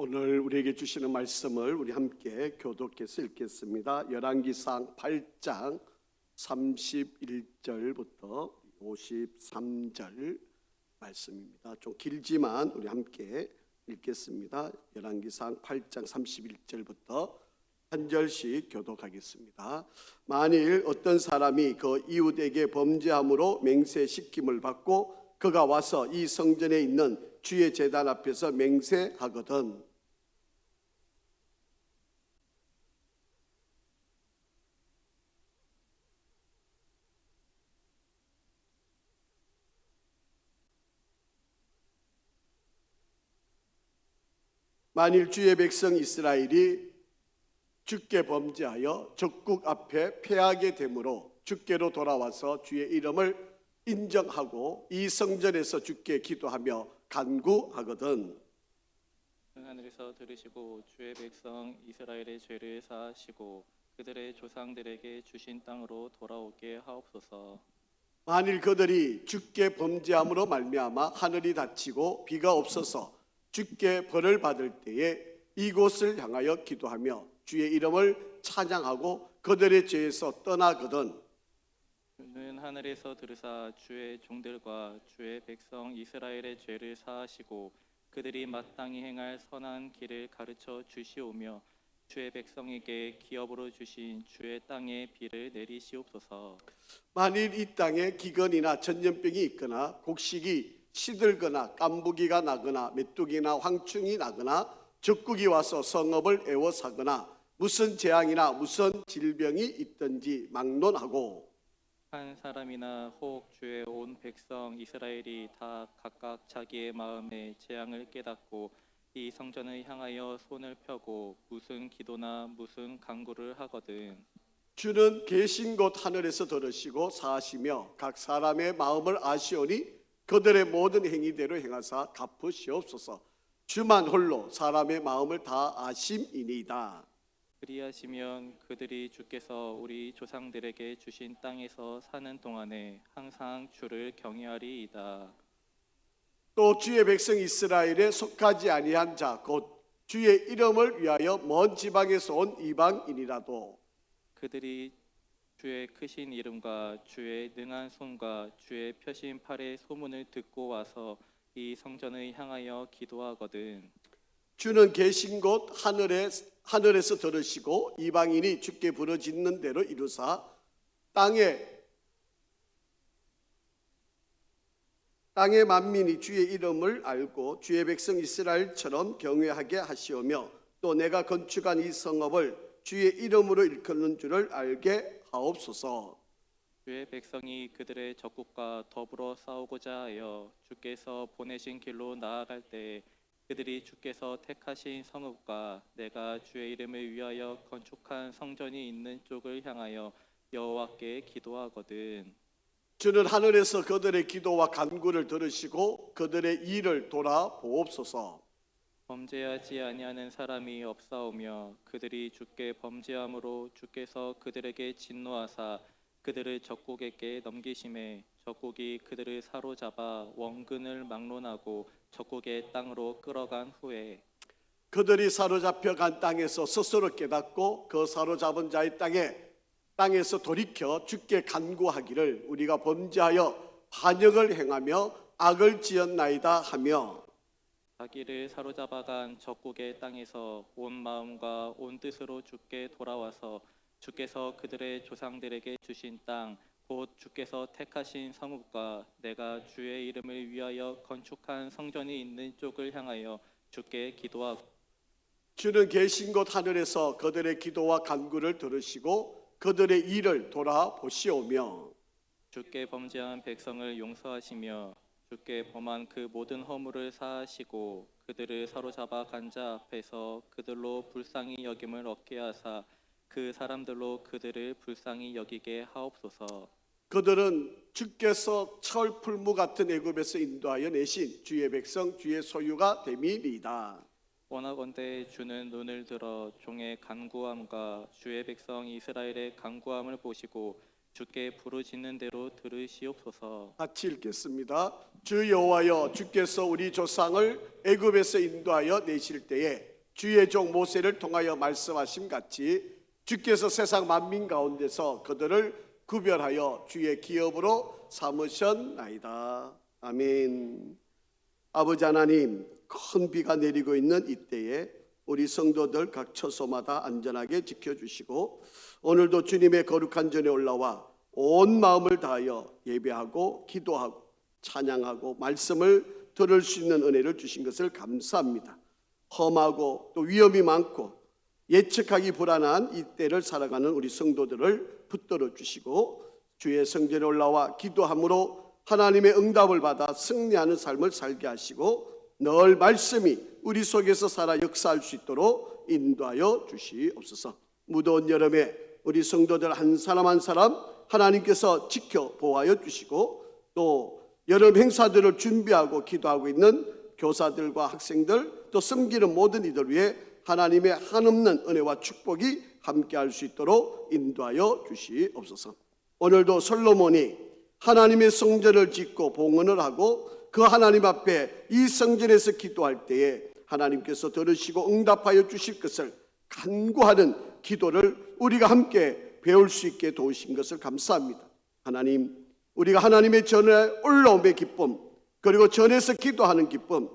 오늘 우리에게 주시는 말씀을 우리 함께 교독해서 읽겠습니다. 열왕기상 8장 31절부터 53절 말씀입니다. 좀 길지만 우리 함께 읽겠습니다. 열왕기상 8장 31절부터 한 절씩 교독하겠습니다. 만일 어떤 사람이 그 이웃에게 범죄함으로 맹세시킴을 받고 그가 와서 이 성전에 있는 주의 제단 앞에서 맹세하거든 만일 주의 백성 이스라엘이 주께 범죄하여 적국 앞에 패하게 되므로 주께로 돌아와서 주의 이름을 인정하고 이 성전에서 주께 기도하며 간구하거든 하늘에서 들으시고 주의 백성 이스라엘의 죄를 사하시고 그들의 조상들에게 주신 땅으로 돌아오게 하옵소서. 만일 그들이 주께 범죄함으로 말미암아 하늘이 닫히고 비가 없어서 주께 벌을 받을 때에 이곳을 향하여 기도하며 주의 이름을 찬양하고 그들의 죄에서 떠나거든 주는 하늘에서 들으사 주의 종들과 주의 백성 이스라엘의 죄를 사하시고 그들이 마땅히 행할 선한 길을 가르쳐 주시오며 주의 백성에게 기업으로 주신 주의 땅에 비를 내리시옵소서. 만일 이 땅에 기근이나 전염병이 있거나 곡식이 시들거나 깐부기가 나거나 메뚜기나 황충이 나거나 적국이 와서 성읍을 애워사거나 무슨 재앙이나 무슨 질병이 있든지 막론하고 한 사람이나 혹 주의 온 백성 이스라엘이 다 각각 자기의 마음에 재앙을 깨닫고 이 성전을 향하여 손을 펴고 무슨 기도나 무슨 간구를 하거든 주는 계신 곳 하늘에서 들으시고 사하시며 각 사람의 마음을 아시오니 그들의 모든 행위대로 행하사 갚으시옵소서. 주만 홀로 사람의 마음을 다 아심이니이다. 그리하시면 그들이 주께서 우리 조상들에게 주신 땅에서 사는 동안에 항상 주를 경외하리이다. 또 주의 백성 이스라엘에 속하지 아니한 자 곧 주의 이름을 위하여 먼 지방에서 온 이방인이라도 그들이 주의 크신 이름과 주의 능한 손과 주의 펴신 팔의 소문을 듣고 와서 이 성전을 향하여 기도하거든 주는 계신 곳 하늘에서 들으시고 이방인이 주께 부르짖는 대로 이루사 땅의 만민이 주의 이름을 알고 주의 백성 이스라엘처럼 경외하게 하시오며 또 내가 건축한 이 성읍을 주의 이름으로 일컫는 줄을 알게 하옵소서. 주의 백성이 그들의 적국과 더불어 싸우고자 하여 주께서 보내신 길로 나아갈 때에 그들이 주께서 택하신 성읍과 내가 주의 이름을 위하여 건축한 성전이 있는 쪽을 향하여 여호와께 기도하거든 주는 하늘에서 그들의 기도와 간구를 들으시고 그들의 일을 돌아보옵소서. 범죄하지 아니하는 사람이 없사오며 그들이 주께 범죄함으로 주께서 그들에게 진노하사 그들을 적국에게 넘기심에 적국이 그들을 사로잡아 원근을 막론하고 적국의 땅으로 끌어간 후에 그들이 사로잡혀 간 땅에서 스스로 깨닫고 그 사로잡은 자의 땅에서 돌이켜 주께 간구하기를 우리가 범죄하여 반역을 행하며 악을 지었나이다 하며 자기를 사로잡아간 적국의 땅에서 온 마음과 온 뜻으로 주께 돌아와서 주께서 그들의 조상들에게 주신 땅 곧 주께서 택하신 성읍과 내가 주의 이름을 위하여 건축한 성전이 있는 쪽을 향하여 주께 기도하고 주는 계신 곳 하늘에서 그들의 기도와 간구를 들으시고 그들의 일을 돌아보시오며 주께 범죄한 백성을 용서하시며 주께 범한 그 모든 허물을 사하시고 그들을 사로잡아 간 자 앞에서 그들로 불쌍히 여김을 얻게 하사 그 사람들로 그들을 불쌍히 여기게 하옵소서. 그들은 주께서 철풀무 같은 애굽에서 인도하여 내신 주의 백성 주의 소유가 됨이니이다. 원하건대 주는 눈을 들어 종의 간구함과 주의 백성 이스라엘의 간구함을 보시고 주께 부르짖는 대로 들으시옵소서. 같이 읽겠습니다. 주 여호와여, 주께서 우리 조상을 애굽에서 인도하여 내실 때에 주의 종 모세를 통하여 말씀하심 같이 주께서 세상 만민 가운데서 그들을 구별하여 주의 기업으로 삼으셨나이다. 아멘. 아버지 하나님, 큰 비가 내리고 있는 이때에 우리 성도들 각 처소마다 안전하게 지켜주시고 오늘도 주님의 거룩한 전에 올라와 온 마음을 다하여 예배하고 기도하고 찬양하고 말씀을 들을 수 있는 은혜를 주신 것을 감사합니다. 험하고 또 위험이 많고 예측하기 불안한 이때를 살아가는 우리 성도들을 붙들어 주시고 주의 성전에 올라와 기도함으로 하나님의 응답을 받아 승리하는 삶을 살게 하시고 늘 말씀이 우리 속에서 살아 역사할 수 있도록 인도하여 주시옵소서. 무더운 여름에 우리 성도들 한 사람 한 사람 하나님께서 지켜 보호하여 주시고 또 여름 행사들을 준비하고 기도하고 있는 교사들과 학생들 또 섬기는 모든 이들 위해 하나님의 한없는 은혜와 축복이 함께할 수 있도록 인도하여 주시옵소서. 오늘도 솔로몬이 하나님의 성전을 짓고 봉헌을 하고 그 하나님 앞에 이 성전에서 기도할 때에 하나님께서 들으시고 응답하여 주실 것을 간구하는 기도를 우리가 함께 배울 수 있게 도우신 것을 감사합니다. 하나님, 우리가 하나님의 전에 올라옴의 기쁨, 그리고 전에서 기도하는 기쁨,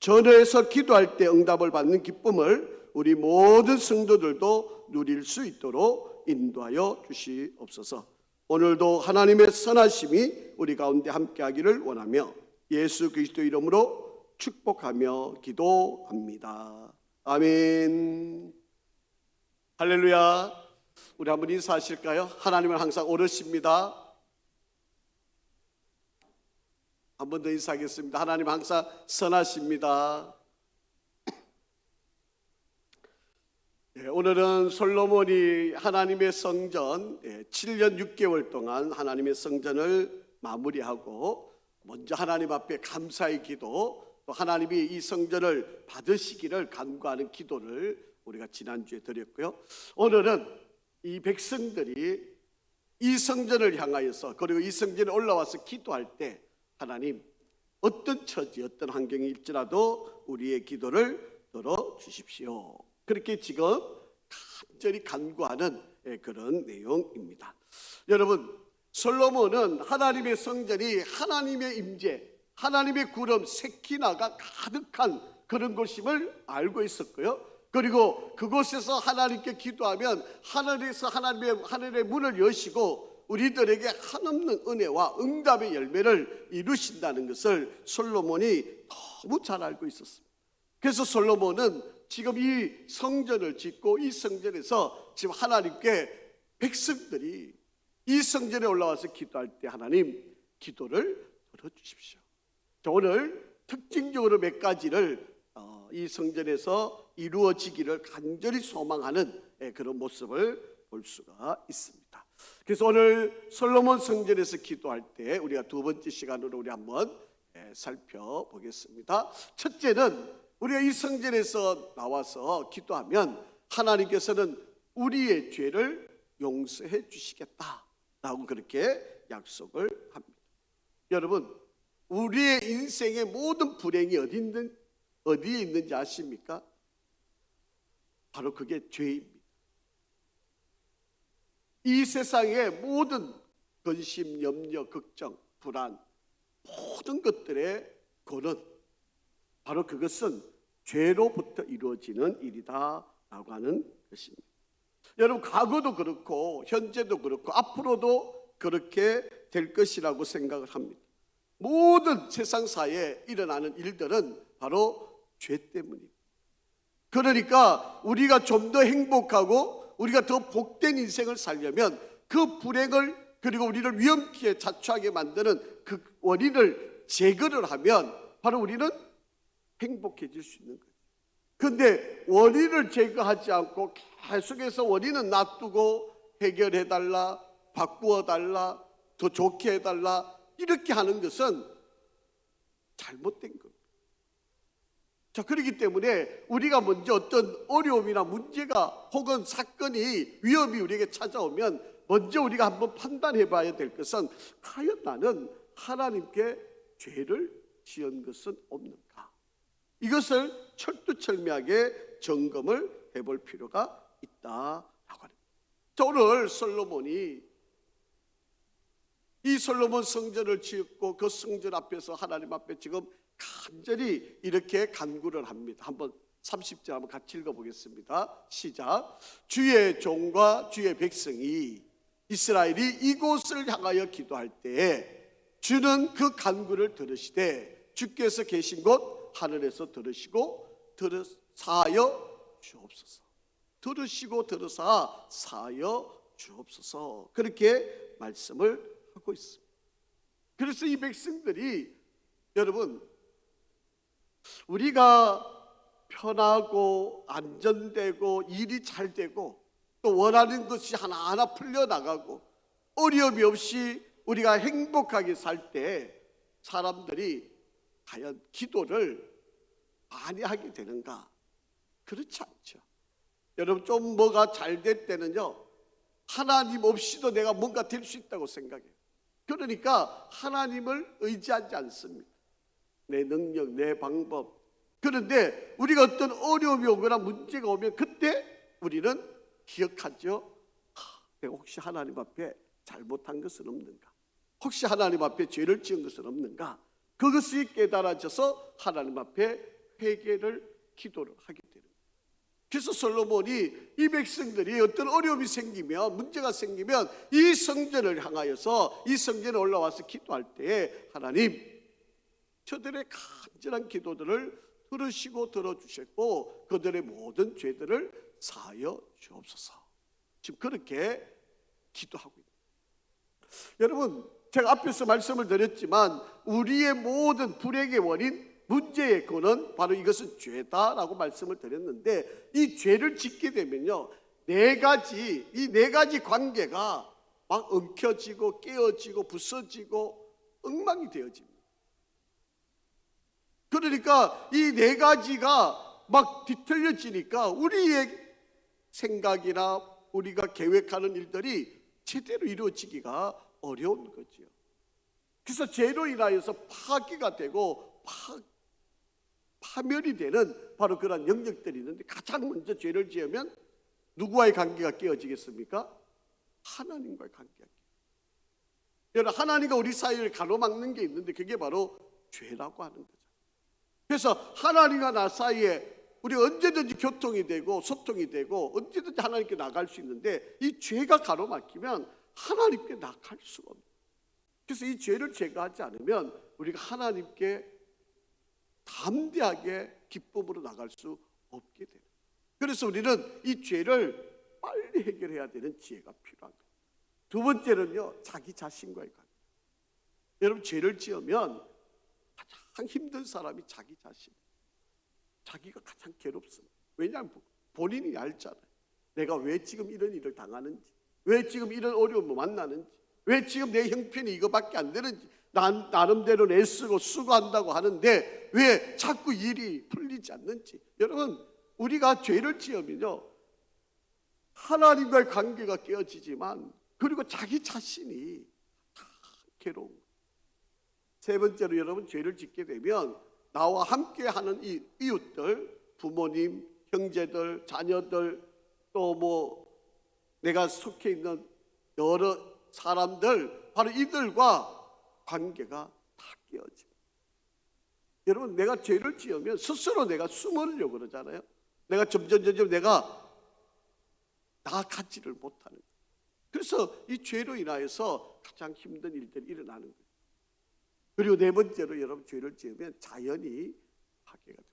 전에서 기도할 때 응답을 받는 기쁨을 우리 모든 성도들도 누릴 수 있도록 인도하여 주시옵소서. 오늘도 하나님의 선하심이 우리 가운데 함께하기를 원하며 예수 그리스도 이름으로 축복하며 기도합니다. 아멘. 할렐루야. 우리 한번 인사하실까요? 하나님은 항상 오르십니다. 한 번 더 인사하겠습니다. 하나님은 항상 선하십니다. 오늘은 솔로몬이 하나님의 성전 7년 6개월 동안 하나님의 성전을 마무리하고 먼저 하나님 앞에 감사의 기도 또 하나님이 이 성전을 받으시기를 간구하는 기도를 우리가 지난주에 드렸고요. 오늘은 이 백성들이 이 성전을 향하여서 그리고 이 성전에 올라와서 기도할 때 하나님 어떤 처지 어떤 환경일지라도 우리의 기도를 들어주십시오. 그렇게 지금 간절히 간구하는 그런 내용입니다. 여러분, 솔로몬은 하나님의 성전이 하나님의 임재, 하나님의 구름, 세키나가 가득한 그런 곳임을 알고 있었고요. 그리고 그곳에서 하나님께 기도하면 하늘에서 하늘의 문을 여시고 우리들에게 한없는 은혜와 응답의 열매를 이루신다는 것을 솔로몬이 너무 잘 알고 있었습니다. 그래서 솔로몬은 지금 이 성전을 짓고 이 성전에서 지금 하나님께 백성들이 이 성전에 올라와서 기도할 때 하나님 기도를 들어주십시오. 오늘 특징적으로 몇 가지를 이 성전에서 이루어지기를 간절히 소망하는 그런 모습을 볼 수가 있습니다. 그래서 오늘 솔로몬 성전에서 기도할 때 우리가 두 번째 시간으로 우리 한번 살펴보겠습니다. 첫째는 우리가 이 성전에서 나와서 기도하면 하나님께서는 우리의 죄를 용서해 주시겠다라고 그렇게 약속을 합니다. 여러분, 우리의 인생의 모든 불행이 어디에 있는지 아십니까? 바로 그게 죄입니다. 이 세상의 모든 근심, 염려, 걱정, 불안, 모든 것들의 근원, 바로 그것은 죄로부터 이루어지는 일이다라고 하는 것입니다. 여러분, 과거도 그렇고 현재도 그렇고 앞으로도 그렇게 될 것이라고 생각을 합니다. 모든 세상사에 일어나는 일들은 바로 죄 때문입니다. 그러니까 우리가 좀 더 행복하고 우리가 더 복된 인생을 살려면 그 불행을 그리고 우리를 위험기에 자초하게 만드는 그 원인을 제거를 하면 바로 우리는 행복해질 수 있는 거예요. 그런데 원인을 제거하지 않고 계속해서 원인은 놔두고 해결해달라, 바꾸어달라, 더 좋게 해달라 이렇게 하는 것은 잘못된 겁니다. 자, 그렇기 때문에 우리가 먼저 어떤 어려움이나 문제가 혹은 사건이 위험이 우리에게 찾아오면 먼저 우리가 한번 판단해 봐야 될 것은 과연 나는 하나님께 죄를 지은 것은 없는가? 이것을 철두철미하게 점검을 해볼 필요가 있다라고 합니다. 자, 오늘 솔로몬이 이 솔로몬 성전을 지었고 그 성전 앞에서 하나님 앞에 지금 간절히 이렇게 간구를 합니다. 한번 30절 한번 같이 읽어보겠습니다. 시작. 주의 종과 주의 백성이 이스라엘이 이곳을 향하여 기도할 때에 주는 그 간구를 들으시되 주께서 계신 곳 하늘에서 들으시고 사하여 주옵소서. 들으시고 들으사 사하여 주옵소서. 그렇게 말씀을 하고 있습니다. 그래서 이 백성들이 여러분 우리가 편하고 안전되고 일이 잘 되고 또 원하는 것이 하나하나 풀려나가고 어려움이 없이 우리가 행복하게 살 때 사람들이 과연 기도를 많이 하게 되는가? 그렇지 않죠. 여러분 좀 뭐가 잘 될 때는요 하나님 없이도 내가 뭔가 될 수 있다고 생각해요. 그러니까 하나님을 의지하지 않습니다. 내 능력, 내 방법. 그런데 우리가 어떤 어려움이 오거나 문제가 오면 그때 우리는 기억하죠. 내가 혹시 하나님 앞에 잘못한 것은 없는가? 혹시 하나님 앞에 죄를 지은 것은 없는가? 그것이 깨달아져서 하나님 앞에 회개를 기도를 하게 되는 거예요. 그래서 솔로몬이 이 백성들이 어떤 어려움이 생기면 문제가 생기면 이 성전을 향하여서 이 성전에 올라와서 기도할 때 하나님 저들의 간절한 기도들을 들으시고 들어주셨고 그들의 모든 죄들을 사하여 주옵소서. 지금 그렇게 기도하고 있습니다. 여러분 제가 앞에서 말씀을 드렸지만 우리의 모든 불행의 원인 문제의 근원 바로 이것은 죄다라고 말씀을 드렸는데 이 죄를 짓게 되면요 이 네 가지 관계가 막 엉켜지고 깨어지고 부서지고 엉망이 되어집니다. 그러니까 이 네 가지가 막 뒤틀려지니까 우리의 생각이나 우리가 계획하는 일들이 제대로 이루어지기가 어려운 거죠. 그래서 죄로 인하여서 파괴가 되고 파멸이 되는 바로 그런 영역들이 있는데 가장 먼저 죄를 지으면 누구와의 관계가 깨어지겠습니까? 하나님과의 관계가 여러분 하나님과 우리 사이를 가로막는 게 있는데 그게 바로 죄라고 하는 거죠. 그래서 하나님과 나 사이에 우리 언제든지 교통이 되고 소통이 되고 언제든지 하나님께 나갈 수 있는데 이 죄가 가로막히면 하나님께 나갈 수가 없어요. 그래서 이 죄를 제거하지 않으면 우리가 하나님께 담대하게 기쁨으로 나갈 수 없게 돼요. 그래서 우리는 이 죄를 빨리 해결해야 되는 지혜가 필요한 거예요. 두 번째는요 자기 자신과의 관계. 여러분 죄를 지으면 가장 힘든 사람이 자기 자신. 자기가 가장 괴롭습니다. 왜냐하면 본인이 알잖아요. 내가 왜 지금 이런 일을 당하는지, 왜 지금 이런 어려움을 만나는지, 왜 지금 내 형편이 이거밖에 안 되는지, 난 나름대로 애쓰고 수고한다고 하는데 왜 자꾸 일이 풀리지 않는지. 여러분 우리가 죄를 지으면요 하나님과의 관계가 깨어지지만 그리고 자기 자신이 다 괴로운 거예요. 세 번째로 여러분 죄를 짓게 되면 나와 함께하는 이 이웃들, 부모님, 형제들, 자녀들, 또 뭐 내가 속해 있는 여러 사람들, 바로 이들과 관계가 다 깨어집니다. 여러분 내가 죄를 지으면 스스로 내가 숨으려고 그러잖아요. 내가 점점 내가 나아가지를 못하는 거예요. 그래서 이 죄로 인하여서 가장 힘든 일들이 일어나는 거예요. 그리고 네 번째로 여러분 죄를 지으면 자연이 파괴가 됩니다.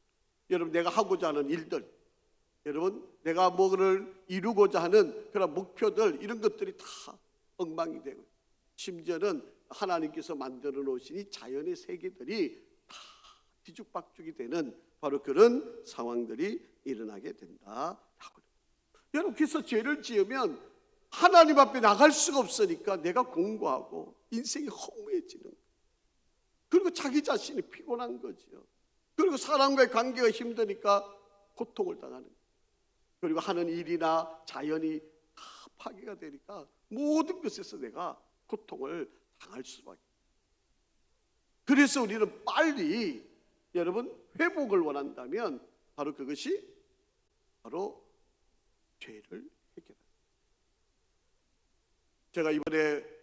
여러분 내가 하고자 하는 일들, 여러분 내가 뭐를 이루고자 하는 그런 목표들 이런 것들이 다 엉망이 되고 심지어는 하나님께서 만들어 놓으신 이 자연의 세계들이 다 뒤죽박죽이 되는 바로 그런 상황들이 일어나게 된다. 여러분 그래서 죄를 지으면 하나님 앞에 나갈 수가 없으니까 내가 공고하고 인생이 허무해지는 거예요. 그리고 자기 자신이 피곤한 거죠. 그리고 사람과의 관계가 힘드니까 고통을 당하는 거예요. 그리고 하는 일이나 자연이 다 파괴가 되니까 모든 것에서 내가 고통을 당할 수밖에. 그래서 우리는 빨리 여러분 회복을 원한다면 바로 그것이 바로 죄를 해결합니다. 제가 이번에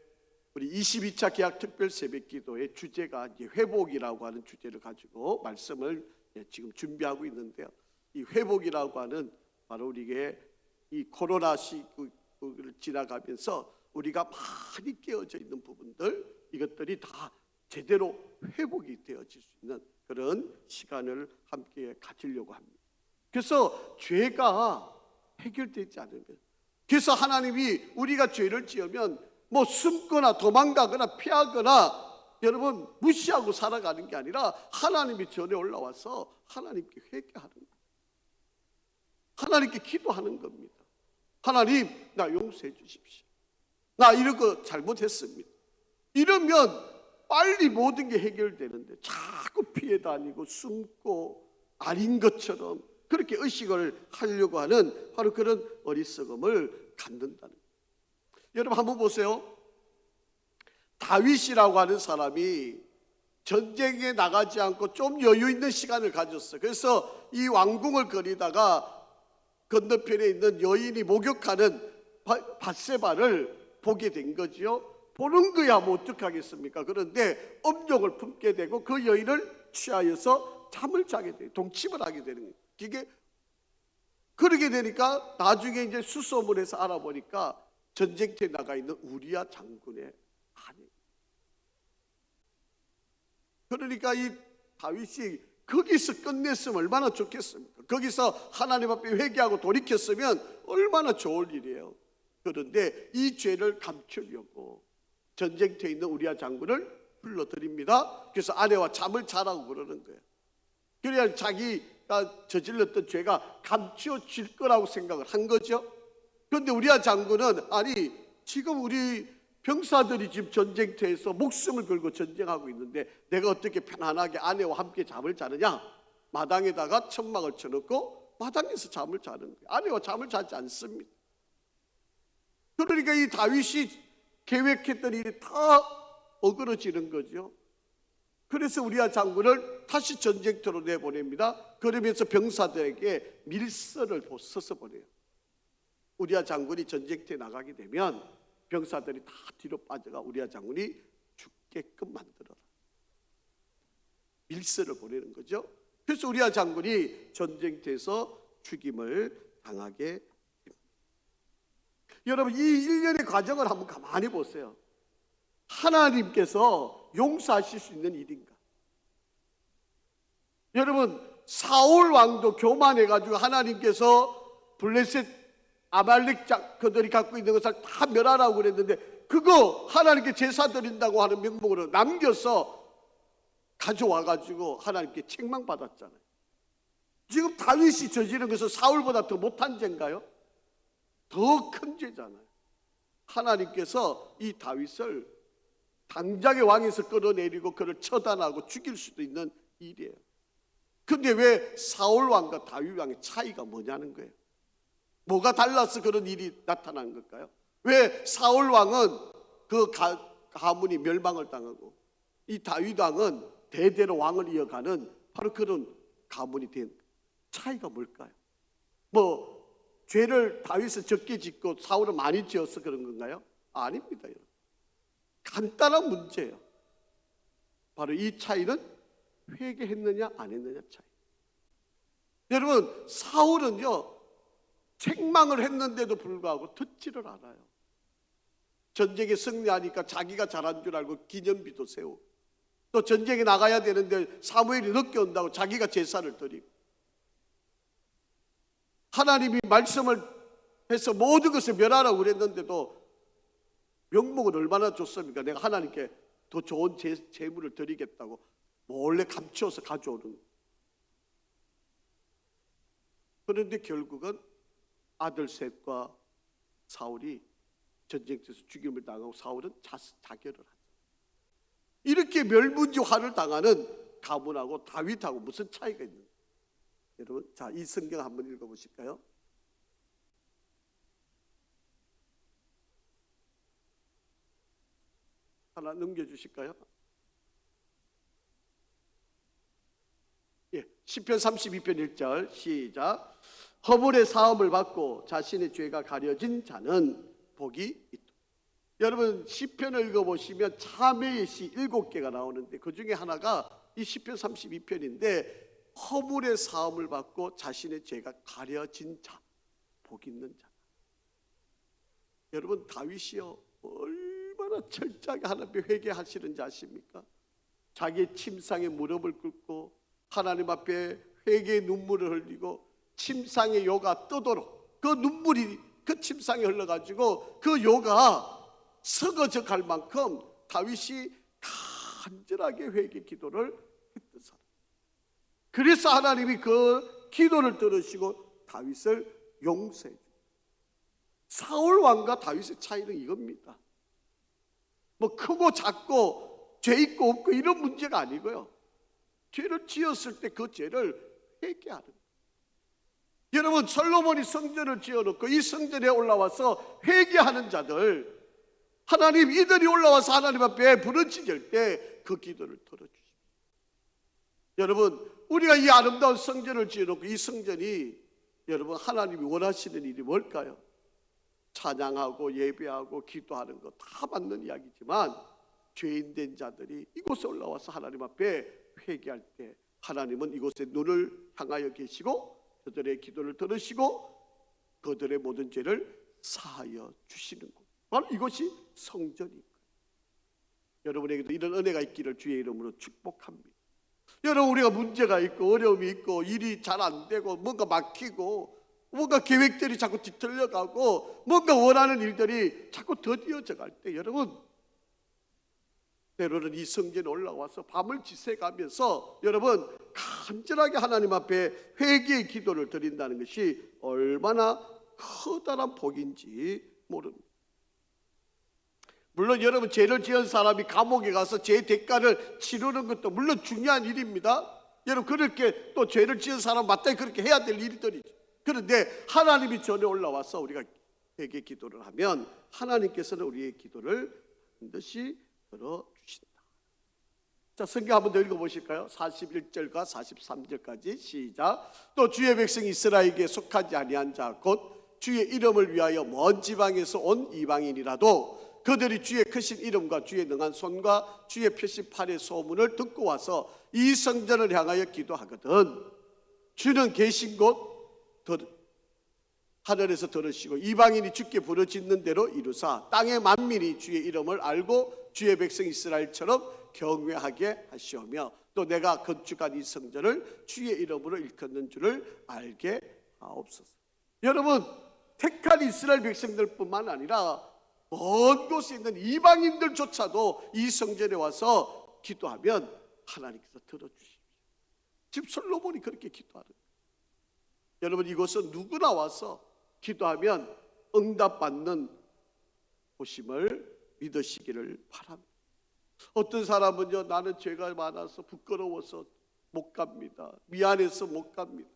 우리 22차 개학 특별 새벽 기도의 주제가 이제 회복이라고 하는 주제를 가지고 말씀을 지금 준비하고 있는데요. 이 회복이라고 하는 바로 우리에게 이 코로나 시국을 지나가면서 우리가 많이 깨어져 있는 부분들, 이것들이 다 제대로 회복이 되어질 수 있는 그런 시간을 함께 가지려고 합니다. 그래서 죄가 해결되지 않으면, 그래서 하나님이 우리가 죄를 지으면 뭐 숨거나 도망가거나 피하거나 여러분 무시하고 살아가는 게 아니라 하나님이 전에 올라와서 하나님께 회개하는 거예요. 하나님께 기도하는 겁니다. 하나님, 나 용서해 주십시오. 나 이런 거 잘못했습니다. 이러면 빨리 모든 게 해결되는데 자꾸 피해 다니고 숨고 아닌 것처럼 그렇게 의식을 하려고 하는 바로 그런 어리석음을 갖는다는 거예요. 여러분 한번 보세요. 다윗이라고 하는 사람이 전쟁에 나가지 않고 좀 여유 있는 시간을 가졌어요. 그래서 이 왕궁을 거리다가 건너편에 있는 여인이 목욕하는 밧세바를 보게 된 거죠. 보는 거야 뭐 어떡하겠습니까? 그런데 엄욕을 품게 되고 그 여인을 취하여서 잠을 자게 돼요. 동침을 하게 되는 거예요. 이게 그러게 되니까 나중에 이제 수소문해서 알아보니까 전쟁터에 나가 있는 우리야 장군의 아내. 그러니까 이 다윗이 거기서 끝냈으면 얼마나 좋겠습니까? 거기서 하나님 앞에 회개하고 돌이켰으면 얼마나 좋을 일이에요. 그런데 이 죄를 감추려고 전쟁터에 있는 우리야 장군을 불러들입니다. 그래서 아내와 잠을 자라고 그러는 거예요. 그래야 자기가 저질렀던 죄가 감추어질 거라고 생각을 한 거죠. 그런데 우리야 장군은 아니 지금 우리 병사들이 지금 전쟁터에서 목숨을 걸고 전쟁하고 있는데 내가 어떻게 편안하게 아내와 함께 잠을 자느냐. 마당에다가 천막을 쳐놓고 마당에서 잠을 자는 거예요. 아내와 잠을 자지 않습니다. 그러니까 이 다윗이 계획했던 일이 다 어그러지는 거죠. 그래서 우리야 장군을 다시 전쟁터로 내보냅니다. 그러면서 병사들에게 밀서를 써서 보내요. 우리야 장군이 전쟁터에 나가게 되면 병사들이 다 뒤로 빠져가 우리야 장군이 죽게끔 만들어라. 밀서를 보내는 거죠. 그래서 우리야 장군이 전쟁터에서 죽임을 당하게 됩니다. 여러분 이 일련의 과정을 한번 가만히 보세요. 하나님께서 용서하실 수 있는 일인가? 여러분 사울 왕도 교만해가지고 하나님께서 블레셋 아말렉 그들이 갖고 있는 것을 다 멸하라고 그랬는데 그거 하나님께 제사 드린다고 하는 명목으로 남겨서 가져와가지고 하나님께 책망받았잖아요. 지금 다윗이 저지른 것은 사울보다 더 못한 죄인가요? 더 큰 죄잖아요. 하나님께서 이 다윗을 당장의 왕에서 끌어내리고 그를 처단하고 죽일 수도 있는 일이에요. 근데 왜 사울 왕과 다윗 왕의 차이가 뭐냐는 거예요. 뭐가 달라서 그런 일이 나타난 걸까요? 왜 사울 왕은 그 가문이 멸망을 당하고 이 다윗 왕은 대대로 왕을 이어가는 바로 그런 가문이 된 차이가 뭘까요? 뭐 죄를 다윗은 적게 짓고 사울은 많이 지어서 그런 건가요? 아닙니다. 여러분. 간단한 문제예요. 바로 이 차이는 회개했느냐 안 했느냐 차이. 여러분 사울은요 책망을 했는데도 불구하고 듣지를 않아요. 전쟁에 승리하니까 자기가 잘한 줄 알고 기념비도 세우고 또 전쟁에 나가야 되는데 사무엘이 늦게 온다고 자기가 제사를 드리고 하나님이 말씀을 해서 모든 것을 멸하라고 그랬는데도 명목은 얼마나 좋습니까? 내가 하나님께 더 좋은 제물을 드리겠다고 몰래 감추어서 가져오는 거예요. 그런데 결국은 아들 셋과 사울이 전쟁터에서 죽임을 당하고 사울은 자결을 하죠. 이렇게 멸문지화를 당하는 가문하고 다윗하고 무슨 차이가 있는가? 여러분, 자, 이 성경 한번 읽어보실까요? 하나 넘겨주실까요? 예, 시편 32편 1절 시작. 허물의 사함을 받고 자신의 죄가 가려진 자는 복이 있다. 여러분 시편을 읽어보시면 참회의 시 7개가 나오는데 그 중에 하나가 이 시편 32편인데 허물의 사함을 받고 자신의 죄가 가려진 자, 복 있는 자. 여러분 다윗이요 얼마나 철저하게 하나님 회개하시는지 아십니까? 자기의 침상에 무릎을 꿇고 하나님 앞에 회개의 눈물을 흘리고 침상의 요가 뜨도록 그 눈물이 그 침상에 흘러가지고 그 요가 썩어져 갈 만큼 다윗이 간절하게 회개 기도를 했던 사람. 그래서 하나님이 그 기도를 들으시고 다윗을 용서해 줍니다. 사울 왕과 다윗의 차이는 이겁니다. 뭐 크고 작고 죄 있고 없고 이런 문제가 아니고요. 죄를 지었을 때 그 죄를 회개하는 거예요. 여러분 솔로몬이 성전을 지어놓고 이 성전에 올라와서 회개하는 자들, 하나님 이들이 올라와서 하나님 앞에 부르짖을 때 그 기도를 들어주십니다. 여러분 우리가 이 아름다운 성전을 지어놓고 이 성전이 여러분 하나님이 원하시는 일이 뭘까요? 찬양하고 예배하고 기도하는 거 다 맞는 이야기지만 죄인된 자들이 이곳에 올라와서 하나님 앞에 회개할 때 하나님은 이곳에 눈을 향하여 계시고 그들의 기도를 들으시고 그들의 모든 죄를 사하여 주시는 것. 바로 이것이 성전입니다. 여러분에게도 이런 은혜가 있기를 주의 이름으로 축복합니다. 여러분 우리가 문제가 있고 어려움이 있고 일이 잘 안 되고 뭔가 막히고 뭔가 계획들이 자꾸 뒤틀려가고 뭔가 원하는 일들이 자꾸 더디어져 갈 때 여러분 때로는 이 성전에 올라와서 밤을 지새가면서 여러분 간절하게 하나님 앞에 회개의 기도를 드린다는 것이 얼마나 커다란 복인지 모릅니다. 물론 여러분 죄를 지은 사람이 감옥에 가서 죄 대가를 치르는 것도 물론 중요한 일입니다. 여러분 그렇게 또 죄를 지은 사람 마땅히 그렇게 해야 될 일들이죠. 그런데 하나님이 전에 올라와서 우리가 회개 기도를 하면 하나님께서는 우리의 기도를 반드시 들어주신다. 자, 성경 한번 더 읽어보실까요? 41절과 43절까지 시작. 또 주의 백성 이스라엘에게 속하지 아니한 자 곧 주의 이름을 위하여 먼 지방에서 온 이방인이라도 그들이 주의 크신 이름과 주의 능한 손과 주의 펴신 팔의 소문을 듣고 와서 이 성전을 향하여 기도하거든 주는 계신 곳 하늘에서 들으시고 이방인이 주께 부르짖는 대로 이루사 땅의 만민이 주의 이름을 알고 주의 백성 이스라엘처럼 경외하게 하시오며 또 내가 건축한 이 성전을 주의 이름으로 일컫는 줄을 알게 하옵소서. 여러분 택한 이스라엘 백성들뿐만 아니라 먼 곳에 있는 이방인들조차도 이 성전에 와서 기도하면 하나님께서 들어주십니다. 지금 솔로몬이 그렇게 기도하는 거예요. 여러분 이곳은 누구나 와서 기도하면 응답받는 곳임을 믿으시기를 바랍니다. 어떤 사람은요 나는 죄가 많아서 부끄러워서 못 갑니다. 미안해서 못 갑니다.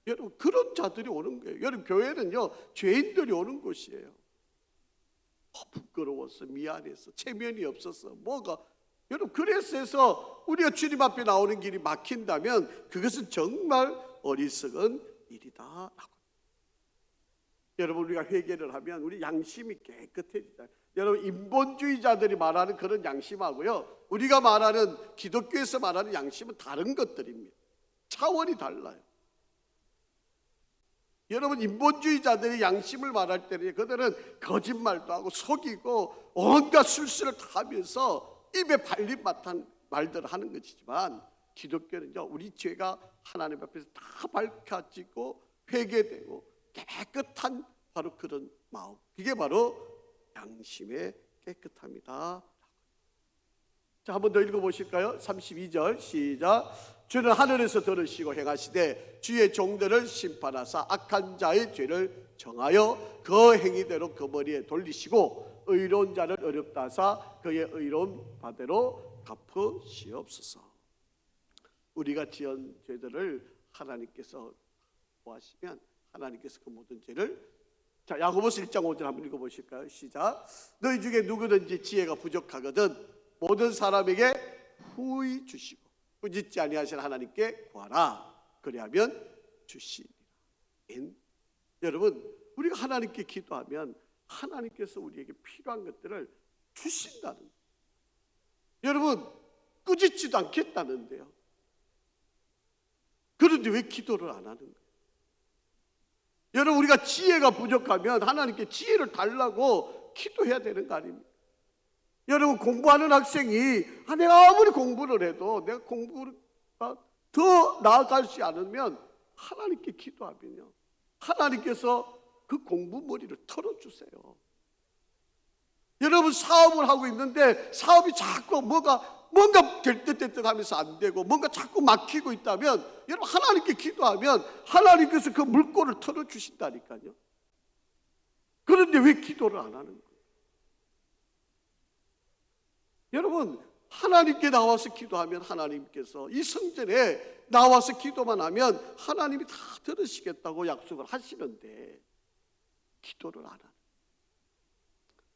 여러분 그런 자들이 오는 거예요. 여러분 교회는요 죄인들이 오는 곳이에요. 부끄러워서 미안해서 체면이 없어서 뭐가 여러분 그래서 해서 우리가 주님 앞에 나오는 길이 막힌다면 그것은 정말 어리석은 일이다. 여러분 우리가 회개를 하면 우리 양심이 깨끗해지잖아요. 여러분 인본주의자들이 말하는 그런 양심하고요 우리가 말하는 기독교에서 말하는 양심은 다른 것들입니다. 차원이 달라요. 여러분 인본주의자들이 양심을 말할 때는 그들은 거짓말도 하고 속이고 온갖 술수를 다 하면서 입에 발린 맛한 말들을 하는 것이지만 기독교는요 우리 죄가 하나님 앞에서 다 밝혀지고 회개되고 깨끗한 바로 그런 마음, 그게 바로 양심의 깨끗함이다. 자, 한 번 더 읽어보실까요? 32절 시작. 주는 하늘에서 들으시고 행하시되 주의 종들을 심판하사 악한 자의 죄를 정하여 그 행위대로 그 머리에 돌리시고 의로운 자를 어렵다 하사 그의 의로운 바대로 갚으시옵소서. 우리가 지은 죄들을 하나님께서 보아시면 하나님께서 그 모든 죄를 자 야고보서 1장 5절 한번 읽어보실까요? 시작. 너희 중에 누구든지 지혜가 부족하거든 모든 사람에게 후히 주시고 꾸짖지 아니하신 하나님께 구하라. 그리하면 주시리라. 여러분, 우리가 하나님께 기도하면 하나님께서 우리에게 필요한 것들을 주신다는 거예요. 여러분, 꾸짖지도 않겠다는데요. 그런데 왜 기도를 안 하는 거예요? 여러분, 우리가 지혜가 부족하면 하나님께 지혜를 달라고 기도해야 되는 거 아닙니까? 여러분, 공부하는 학생이 내가 아무리 공부를 해도 내가 공부가 더 나아가지 않으면 하나님께 기도하면요, 하나님께서 그 공부머리를 털어주세요. 여러분, 사업을 하고 있는데 사업이 자꾸 뭔가 될 듯 하면서 안 되고 뭔가 자꾸 막히고 있다면 여러분, 하나님께 기도하면 하나님께서 그 물꼬를 털어주신다니까요. 그런데 왜 기도를 안 하는 거예요? 여러분, 하나님께 나와서 기도하면 하나님께서 이 성전에 나와서 기도만 하면 하나님이 다 들으시겠다고 약속을 하시는데 기도를 안 하는.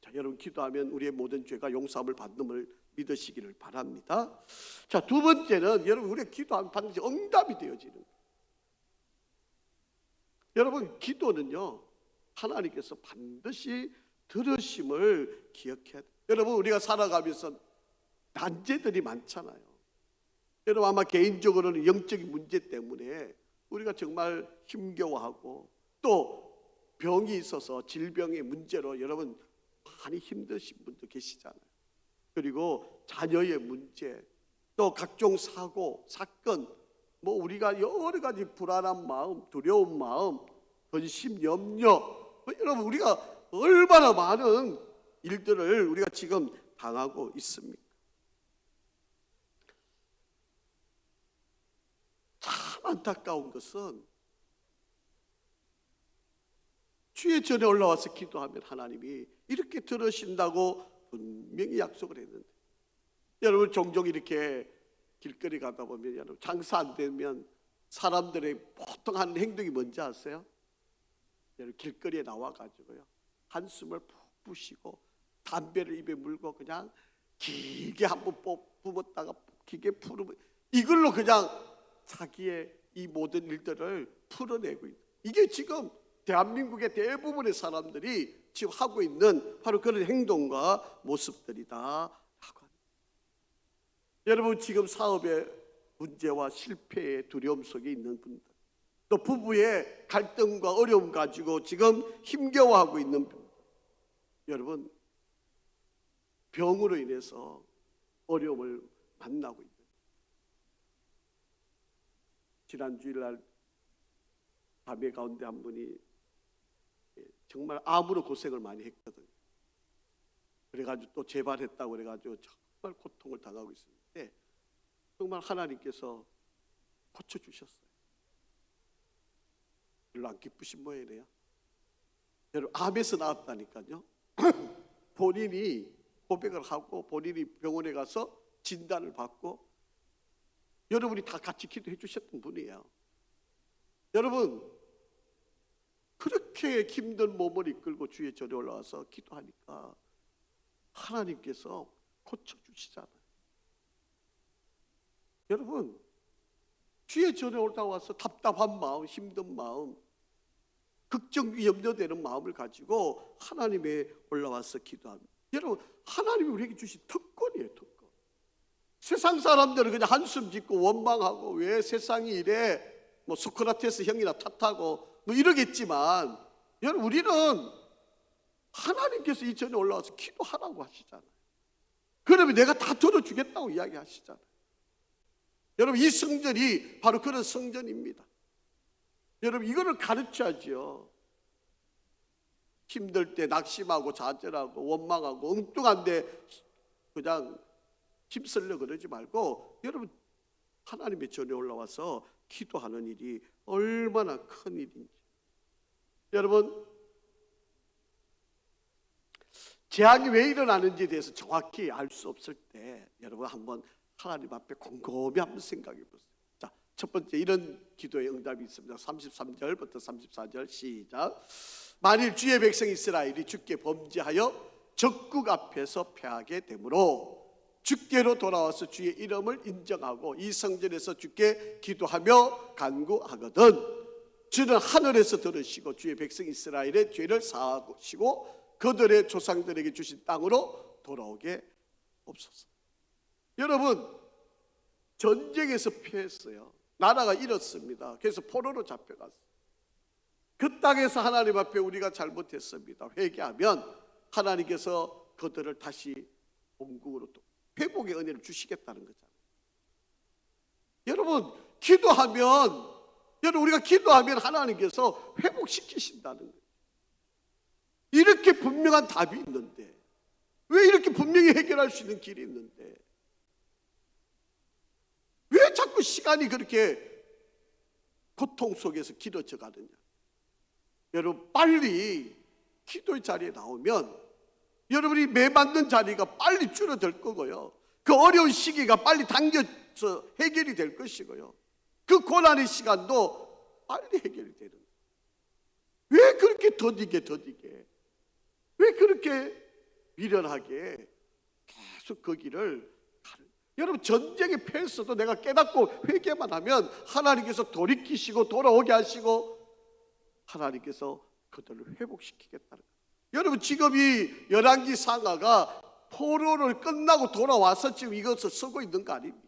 자, 여러분, 기도하면 우리의 모든 죄가 용서함을 받음을 믿으시기를 바랍니다. 자, 두 번째는 여러분, 우리가 기도하면 반드시 응답이 되어지는 거예요. 여러분, 기도는요, 하나님께서 반드시 들으심을 기억해야 돼요. 여러분, 우리가 살아가면서 난제들이 많잖아요. 여러분, 아마 개인적으로는 영적인 문제 때문에 우리가 정말 힘겨워하고 또 병이 있어서 질병의 문제로 여러분 많이 힘드신 분도 계시잖아요. 그리고 자녀의 문제, 또 각종 사고, 사건, 우리가 여러 가지 불안한 마음, 두려운 마음, 근심, 염려, 여러분, 우리가 얼마나 많은 일들을 우리가 지금 당하고 있습니까? 참 안타까운 것은 주의 전에 올라와서 기도하면 하나님이 이렇게 들으신다고 분명히 약속을 했는데, 여러분, 종종 이렇게 길거리 가다 보면 여러분, 장사 안 되면 사람들의 보통 하는 행동이 뭔지 아세요? 여러분, 길거리에 나와가지고요, 한숨을 푹 쉬고 담배를 입에 물고 그냥 길게 한번 뿜었다가 길게 풀으면 이걸로 그냥 자기의 이 모든 일들을 풀어내고 있는, 이게 지금 대한민국의 대부분의 사람들이 지금 하고 있는 바로 그런 행동과 모습들이다 라고 합니다. 여러분, 지금 사업의 문제와 실패의 두려움 속에 있는 분들, 또 부부의 갈등과 어려움 가지고 지금 힘겨워하고 있는 분들, 여러분, 병으로 인해서 어려움을 만나고 있는, 지난 주일날 자매 가운데 한 분이 정말 암으로 고생을 많이 했거든요. 그래가지고 또 재발했다고 그래가지고 정말 고통을 당하고 있었는데 정말 하나님께서 고쳐주셨어요. 별로 안 기쁘신 모양이네요. 여러분, 암에서 나왔다니까요. 본인이 고백을 하고 본인이 병원에 가서 진단을 받고 여러분이 다 같이 기도해 주셨던 분이에요. 여러분, 그렇게 힘든 몸을 이끌고 주의 전에 올라와서 기도하니까 하나님께서 고쳐주시잖아요. 여러분, 주의 전에 올라와서 답답한 마음, 힘든 마음, 걱정, 염려되는 마음을 가지고 하나님에 올라와서 기도합니다. 여러분, 하나님이 우리에게 주신 특권이에요, 특권. 세상 사람들은 그냥 한숨 짓고 원망하고 왜 세상이 이래, 소크라테스 형이나 탓하고 이러겠지만, 여러분, 우리는 하나님께서 이 전에 올라와서 기도하라고 하시잖아요. 그러면 내가 다 들어주겠다고 이야기하시잖아요. 여러분, 이 성전이 바로 그런 성전입니다. 여러분, 이거를 가르쳐야죠. 힘들 때 낙심하고 좌절하고 원망하고 엉뚱한데 그냥 힘쓰려 그러지 말고, 여러분, 하나님의 전에 올라와서 기도하는 일이 얼마나 큰 일인지. 여러분, 재앙이 왜 일어나는지에 대해서 정확히 알 수 없을 때 여러분 한번 하나님 앞에 곰곰이 한번 생각해 보세요. 자, 첫 번째, 이런 기도의 응답이 있습니다. 33절부터 34절 시작. 만일 주의 백성 이스라엘이 주께 범죄하여 적국 앞에서 패하게 되므로 주께로 돌아와서 주의 이름을 인정하고 이 성전에서 주께 기도하며 간구하거든 주는 하늘에서 들으시고 주의 백성 이스라엘의 죄를 사하시고 그들의 조상들에게 주신 땅으로 돌아오게 없소서. 여러분, 전쟁에서 패했어요. 나라가 잃었습니다. 그래서 포로로 잡혀갔어요. 그 땅에서 하나님 앞에 우리가 잘못했습니다. 회개하면 하나님께서 그들을 다시 본국으로 또 회복의 은혜를 주시겠다는 거잖아요. 여러분, 우리가 기도하면 하나님께서 회복시키신다는 거예요. 이렇게 분명한 답이 있는데, 왜 이렇게 분명히 해결할 수 있는 길이 있는데 왜 자꾸 시간이 그렇게 고통 속에서 길어져 가느냐. 여러분, 빨리 기도의 자리에 나오면 여러분이 매맞는 자리가 빨리 줄어들 거고요, 그 어려운 시기가 빨리 당겨서 해결이 될 것이고요, 그 고난의 시간도 빨리 해결이 되는 거예요. 왜 그렇게 더디게 왜 그렇게 미련하게 계속 그 길을 가는. 여러분, 전쟁에 패했어도 내가 깨닫고 회개만 하면 하나님께서 돌이키시고 돌아오게 하시고 하나님께서 그들을 회복시키겠다는 거예요. 여러분, 지금 이 열왕기 상하가 포로를 끝나고 돌아와서 지금 이것을 쓰고 있는 거 아닙니까?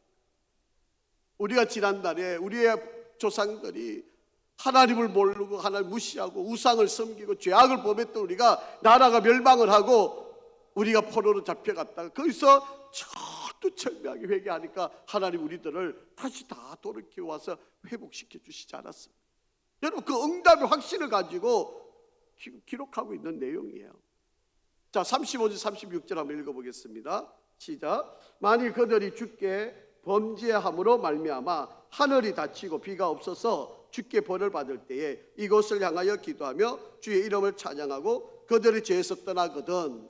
우리가 지난달에 우리의 조상들이 하나님을 모르고 하나님 무시하고 우상을 섬기고 죄악을 범했던 우리가 나라가 멸망을 하고 우리가 포로로 잡혀갔다가 거기서 철두철미하게 회개하니까 하나님 우리들을 다시 다 돌이켜 와서 회복시켜 주시지 않았습니다. 여러분, 그 응답의 확신을 가지고 기록하고 있는 내용이에요. 자, 35절 36절 한번 읽어보겠습니다. 시작. 만일 그들이 주께 범죄함으로 말미암아 하늘이 닫히고 비가 없어서 주께 벌을 받을 때에 이곳을 향하여 기도하며 주의 이름을 찬양하고 그들의 죄에서 떠나거든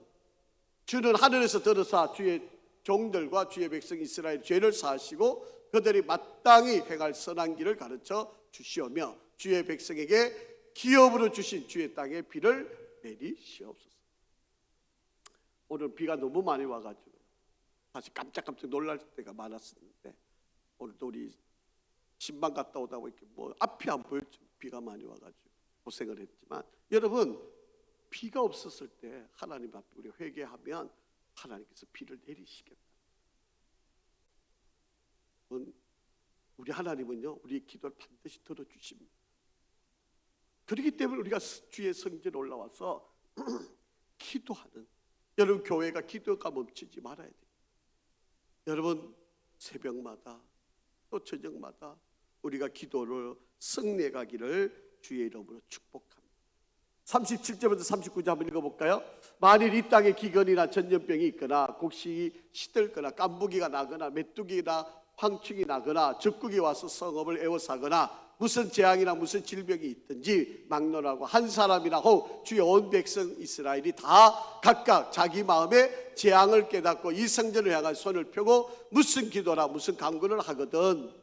주는 하늘에서 들으사 주의 종들과 주의 백성 이스라엘 죄를 사하시고 그들이 마땅히 행할 선한 길을 가르쳐 주시오며 주의 백성에게 기업으로 주신 주의 땅에 비를 내리시옵소서. 오늘 비가 너무 많이 와가지고 사실 깜짝깜짝 놀랄 때가 많았었는데 오늘도 우리 신방 갔다 오다 보니까 뭐 앞이 안 보일 정도 비가 많이 와가지고 고생을 했지만, 여러분, 비가 없었을 때 하나님 앞에 우리 회개하면 하나님께서 비를 내리시겠다. 우리 하나님은요, 우리의 기도를 반드시 들어주십니다. 그렇기 때문에 우리가 주의 성전에 올라와서 기도하는, 여러분, 교회가 기도가 멈추지 말아야 돼요. 여러분, 새벽마다 또 저녁마다 우리가 기도를 승리가기를 주의 이름으로 축복합니다. 37절부터 39절 한번 읽어볼까요? 만일 이 땅에 기근이나 전염병이 있거나 곡식이 시들거나 깐부기가 나거나 메뚜기나 황충이 나거나 적국이 와서 성읍을 에워싸거나 무슨 재앙이나 무슨 질병이 있든지 막론하고 한 사람이나 혹 주의 온 백성 이스라엘이 다 각각 자기 마음에 재앙을 깨닫고 이 성전을 향한 손을 펴고 무슨 기도나 무슨 간구를 하거든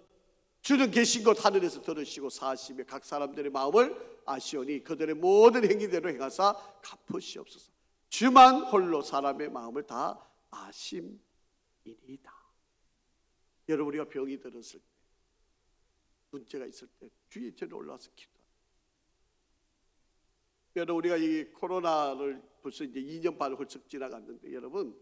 주는 계신 곳 하늘에서 들으시고 사하시며 각 사람들의 마음을 아시오니 그들의 모든 행위대로 행하사 갚으시옵소서. 주만 홀로 사람의 마음을 다 아심이니이다. 여러분, 우리가 병이 들었을 때, 문제가 있을 때 주의 전에 올라와서 기도합니다. 여러분, 우리가 이 코로나를 벌써 이제 2년 반을 훌쩍 지나갔는데, 여러분,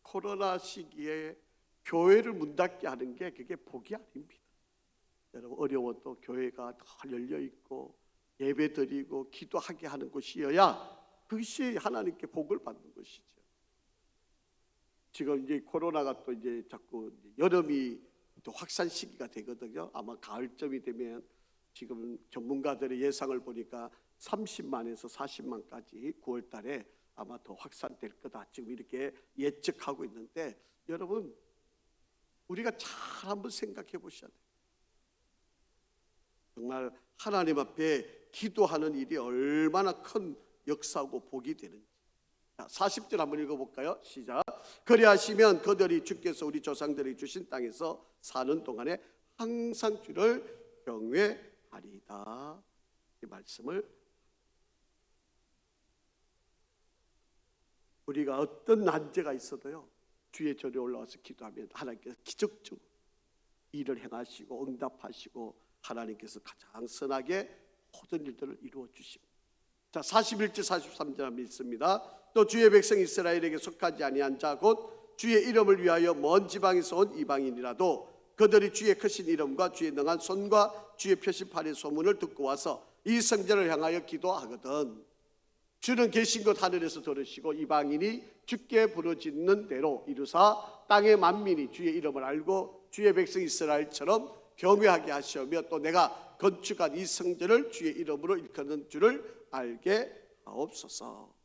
코로나 시기에 교회를 문 닫게 하는 게 그게 복이 아닙니다. 여러분, 어려워도 교회가 다 열려 있고 예배 드리고 기도하게 하는 곳이어야 그것이 하나님께 복을 받는 것이죠. 지금 이제 코로나가 또 이제 자꾸 여름이 또 확산 시기가 되거든요. 아마 가을쯤이 되면 지금 전문가들의 예상을 보니까 30만에서 40만까지 9월 달에 아마 더 확산될 거다. 지금 이렇게 예측하고 있는데, 여러분, 우리가 잘 한번 생각해 보셔야 돼요. 정말 하나님 앞에 기도하는 일이 얼마나 큰 역사고 복이 되는지. 40절 한번 읽어볼까요? 시작. 그리하시면 그들이 주께서 우리 조상들에게 주신 땅에서 사는 동안에 항상 주를 경외하리이다. 이 말씀을, 우리가 어떤 난제가 있어도요, 주의 절에 올라와서 기도하면 하나님께서 기적적으로 일을 행하시고 응답하시고 하나님께서 가장 선하게 모든 일들을 이루어 주십니다. 자, 41절 43절 믿습니다. 또 주의 백성 이스라엘에게 속하지 아니한 자 곧 주의 이름을 위하여 먼 지방에서 온 이방인이라도 그들이 주의 크신 이름과 주의 능한 손과 주의 표시판의 소문을 듣고 와서 이 성전을 향하여 기도하거든 주는 계신 곳 하늘에서 들으시고 이방인이 주께 부르짖는 대로 이루사 땅의 만민이 주의 이름을 알고 주의 백성 이스라엘처럼 경외하게 하시며 또 내가 건축한 이 성전을 주의 이름으로 일컫는 줄을 알게 하옵소서.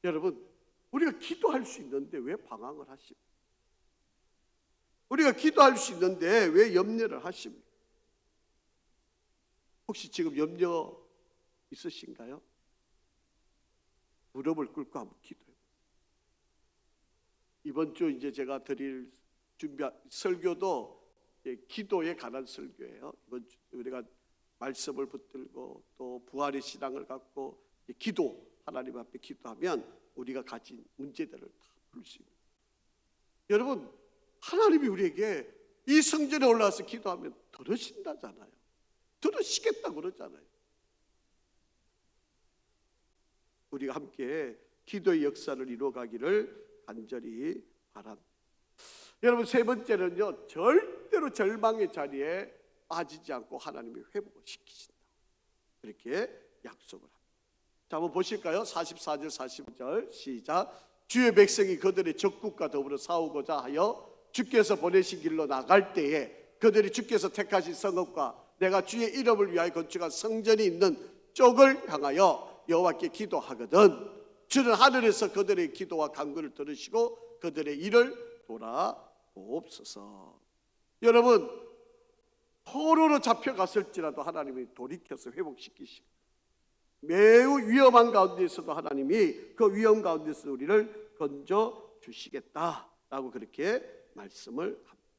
여러분, 우리가 기도할 수 있는데 왜 방황을 하십니까? 우리가 기도할 수 있는데 왜 염려를 하십니까? 혹시 지금 염려 있으신가요? 무릎을 꿇고 한번 기도해요. 이번 주 이제 제가 드릴 준비한 설교도 기도에 관한 설교예요. 이번 주 우리가 말씀을 붙들고 또 부활의 신앙을 갖고 기도, 하나님 앞에 기도하면 우리가 가진 문제들을 다 풀 수 있는. 여러분, 하나님이 우리에게 이 성전에 올라와서 기도하면 들으신다잖아요. 들으시겠다 그러잖아요. 우리가 함께 기도의 역사를 이루어가기를 간절히 바랍니다. 여러분, 세 번째는요, 절대로 절망의 자리에 빠지지 않고 하나님이 회복을 시키신다. 그렇게 약속을 합니다. 자, 한번 보실까요? 44절 45절 시작. 주의 백성이 그들의 적국과 더불어 싸우고자 하여 주께서 보내신 길로 나갈 때에 그들이 주께서 택하신 성읍과 내가 주의 이름을 위하여 건축한 성전이 있는 쪽을 향하여 여호와께 기도하거든 주는 하늘에서 그들의 기도와 간구를 들으시고 그들의 일을 돌아보옵소서. 여러분, 포로로 잡혀갔을지라도 하나님이 돌이켜서 회복시키시고 매우 위험한 가운데서도 하나님이 그 위험 가운데서 우리를 건져 주시겠다라고 그렇게 말씀을 합니다.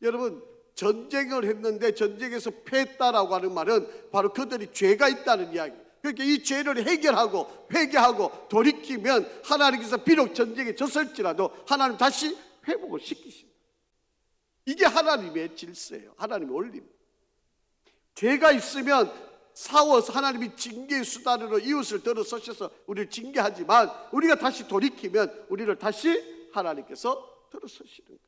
여러분, 전쟁을 했는데 전쟁에서 패했다라고 하는 말은 바로 그들이 죄가 있다는 이야기. 그러니까 이 죄를 해결하고 회개하고 돌이키면 하나님께서 비록 전쟁에 졌을지라도 하나님 다시 회복을 시키신다. 이게 하나님의 질서예요. 하나님의 원리입니다. 죄가 있으면 싸워서 하나님이 징계의 수단으로 이웃을 들어서셔서 우리를 징계하지만 우리가 다시 돌이키면 우리를 다시 하나님께서 들어서시는 거예요.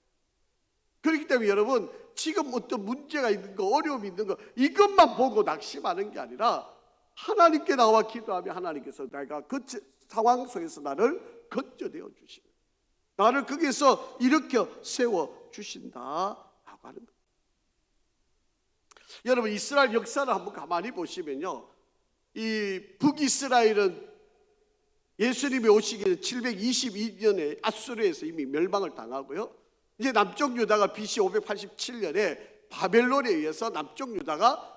그렇기 때문에 여러분, 지금 어떤 문제가 있는 거, 어려움이 있는 거 이것만 보고 낙심하는 게 아니라 하나님께 나와 기도하면 하나님께서 내가 그 상황 속에서 나를 건져내어 주시고 나를 거기에서 일으켜 세워 주신다라고 하는 거예요. 여러분, 이스라엘 역사를 한번 가만히 보시면요, 이 북이스라엘은 예수님이 오시기 전 722년에 아수르에서 이미 멸망을 당하고요, 이제 남쪽 유다가 BC 587년에 바벨론에 의해서 남쪽 유다가